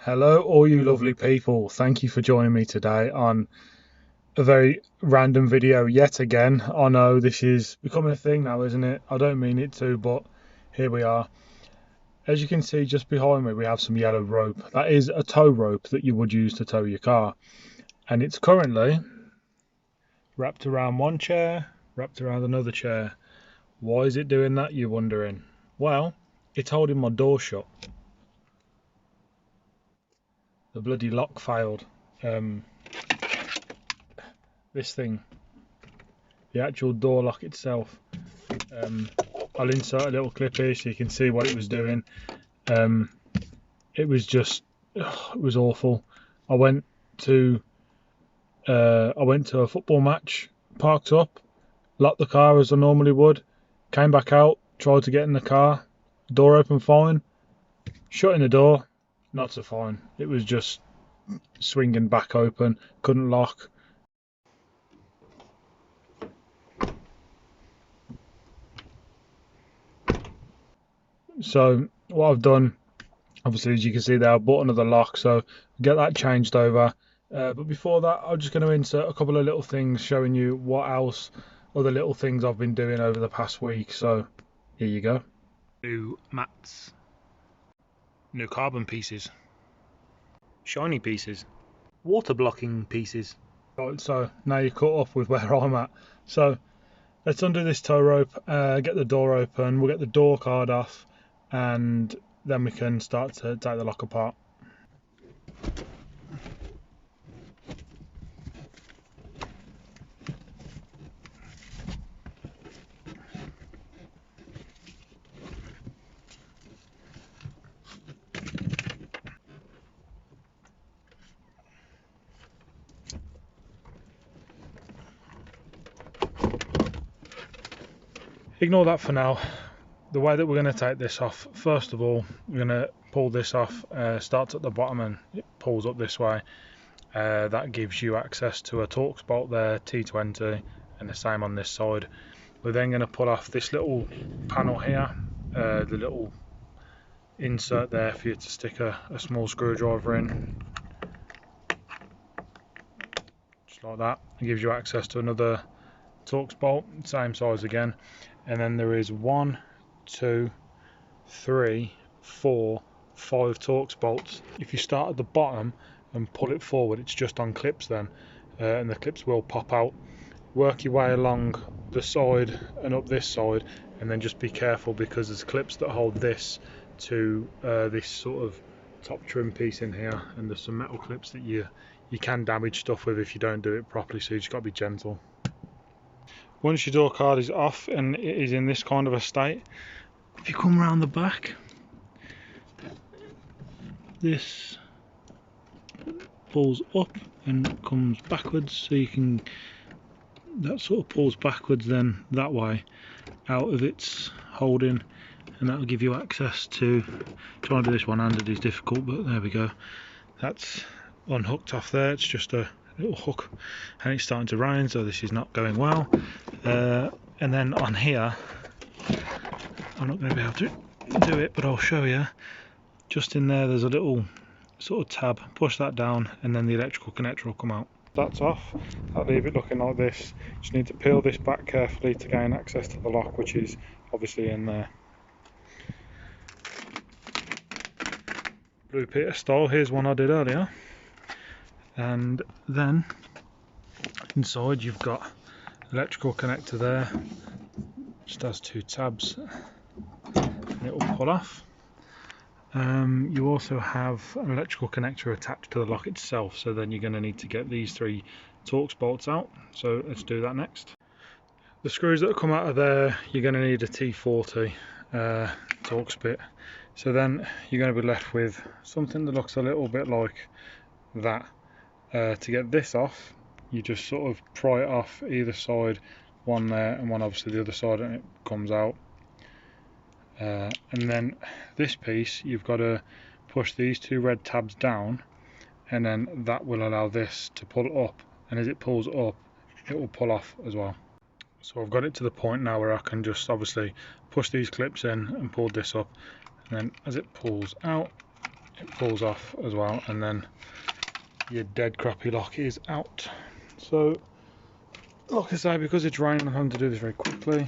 Hello all you lovely people, thank you for joining me today on a very random video yet again. I know this is becoming a thing now, isn't it? I don't mean it to, but here we are. As you can see just behind me we have some yellow rope. That is a tow rope that you would use to tow your car, and it's currently wrapped around one chair, wrapped around another chair. Why is it doing that, you're wondering? Well, it's holding my door shut. The bloody lock failed. This thing, the actual door lock itself, I'll insert a little clip here so you can see what it was doing. It was just, it was awful. I went to a football match, parked up, locked the car as I normally would, came back out, tried to get in the car, door open fine, shutting the door, not so fine. It was just swinging back open, couldn't lock. So what I've done, obviously, as you can see there, I bought another lock, so get that changed over. But before that, I'm just going to insert a couple of little things showing you what else, other little things I've been doing over the past week. So here you go. New mats, new carbon pieces, shiny pieces, water blocking pieces. Right, so now you're caught up with where I'm at. So let's undo this tow rope, get the door open, we'll get the door card off, and then we can start to take the lock apart. Ignore that for now. The way that we're going to take this off, first of all, we're going to pull this off, starts at the bottom and it pulls up this way. That gives you access to a Torx bolt there, T20, and the same on this side. We're then going to pull off this little panel here, the little insert there for you to stick a small screwdriver in, just like that. It gives you access to another Torx bolt, same size again, and then there is 1, 2, 3, 4, 5 Torx bolts. If you start at the bottom and pull it forward, it's just on clips then, and the clips will pop out. Work your way along the side and up this side, and then just be careful because there's clips that hold this to this sort of top trim piece in here, and there's some metal clips that you can damage stuff with if you don't do it properly, so you just got to be gentle. Once your door card is off and it is in this kind of a state, if you come around the back, this pulls up and comes backwards, so you can, that sort of pulls backwards then that way out of its holding, and that will give you access to, trying to do this one-handed is difficult, but there we go, that's unhooked off there. It's just a little hook, and it's starting to rain, so this is not going well. And then on here, I'm not going to be able to do it, but I'll show you. Just in there, there's a little sort of tab. Push that down, and then the electrical connector will come out. That's off. I'll leave it looking like this. Just need to peel this back carefully to gain access to the lock, which is obviously in there. Blue Peter style. Here's one I did earlier. And then inside you've got electrical connector there, just has 2 tabs, and it will pull off. You also have an electrical connector attached to the lock itself, so then you're going to need to get these 3 Torx bolts out, so let's do that next. The screws that come out of there, you're going to need a T40 Torx bit, so then you're going to be left with something that looks a little bit like that. To get this off, you just sort of pry it off either side, one there and one obviously the other side, and it comes out. And then this piece, you've got to push these 2 red tabs down, and then that will allow this to pull up, and as it pulls up, it will pull off as well. So I've got it to the point now where I can just obviously push these clips in and pull this up, and then as it pulls out, it pulls off as well, and then your dead crappy lock is out. So like I say, because it's raining, I'm having to do this very quickly.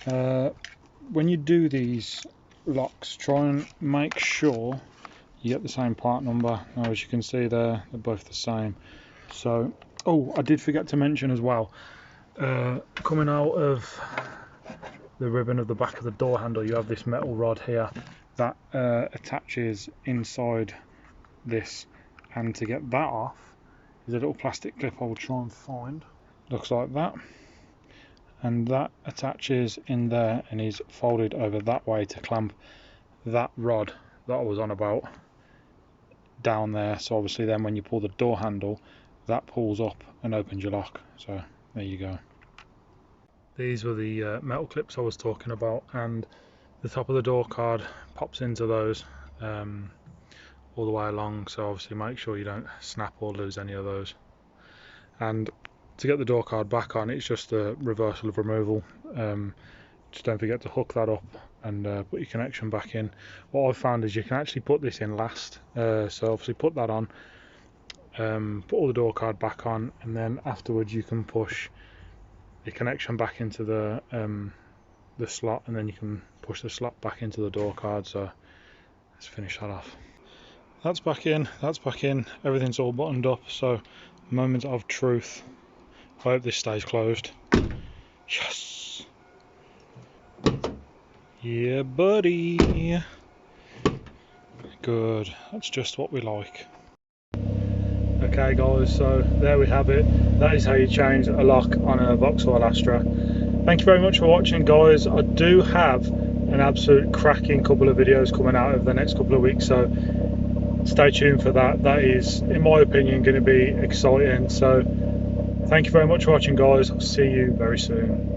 When you do these locks, try and make sure you get the same part number. Now, as you can see there, they're both the same. So, oh, I did forget to mention as well, coming out of the ribbon of the back of the door handle, you have this metal rod here that attaches inside this, and to get that off is a little plastic clip I will try and find. Looks like that, and that attaches in there and is folded over that way to clamp that rod that I was on about down there. So obviously then when you pull the door handle, that pulls up and opens your lock. So there you go. These were the metal clips I was talking about, and the top of the door card pops into those all the way along, so obviously make sure you don't snap or lose any of those. And to get the door card back on, it's just a reversal of removal. Just don't forget to hook that up and put your connection back in. What I've found is you can actually put this in last, so obviously put that on, put all the door card back on, and then afterwards you can push the connection back into the slot, and then you can push the slot back into the door card. So let's finish that off. That's back in, everything's all buttoned up, so moment of truth. I hope this stays closed. Yes! Yeah, buddy! Good, that's just what we like. Okay guys, so there we have it. That is how you change a lock on a Vauxhall Astra. Thank you very much for watching, guys. I do have an absolute cracking couple of videos coming out over the next couple of weeks, so stay tuned for that. That is, in my opinion, going to be exciting. So thank you very much for watching, guys. I'll see you very soon.